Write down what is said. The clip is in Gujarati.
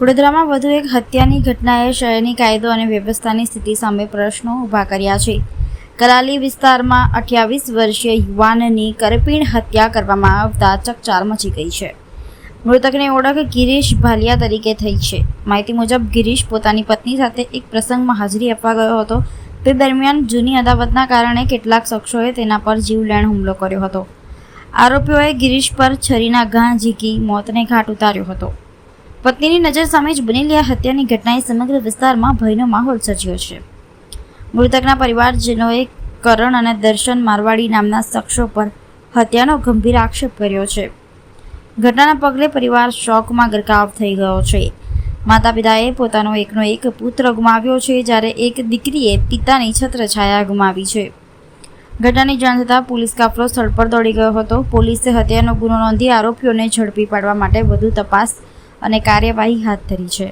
વડોદરામાં વધુ એક હત્યાની ઘટનાએ શહેરની કાયદો અને વ્યવસ્થાની સ્થિતિ સામે પ્રશ્નો ઊભા કર્યા છે. કરાલી વિસ્તારમાં 28 વર્ષીય યુવાનની કરપીણ હત્યા કરવામાં આવતા ચકચાર મચી ગઈ છે. મૃતકની ઓળખ ગિરીશ ભાલિયા તરીકે થઈ છે. માહિતી મુજબ ગિરીશ પોતાની પત્ની સાથે એક પ્રસંગમાં હાજરી આપવા ગયો હતો. તે દરમિયાન જૂની અદાવતના કારણે કેટલાક શખ્સોએ તેના પર જીવલેણ હુમલો કર્યો હતો. આરોપીઓએ ગિરીશ પર છરીના ઘા ઝીકી મોતને ઘાટ ઉતાર્યો હતો. પત્નીની નજર સામે જ બનેલી આ હત્યાની ઘટનાએ સમગ્ર વિસ્તારમાં ભયનો માહોલ સર્જ્યો છે. મૃતકના પરિવારજનોએ કરણ અને દર્શન મારવાડી નામના શખ્સો પર હત્યાનો ગંભીર આક્ષેપ કર્યો છે. ઘટનાના પગલે પરિવાર શોકમાં ગરકાવ થઈ ગયો છે. માતા પિતાએ પોતાનો એકનો એક પુત્ર ગુમાવ્યો છે, જ્યારે એક દીકરીએ પિતાની છત્રછાયા ગુમાવી છે. ઘટનાની જાણ થતાં પોલીસ કાફલો સ્થળ પર દોડી ગયો હતો. પોલીસે હત્યાનો ગુનો નોંધી આરોપીઓને ઝડપી પાડવા માટે વધુ તપાસ અને કાર્યવાહી હાથ ધરી છે.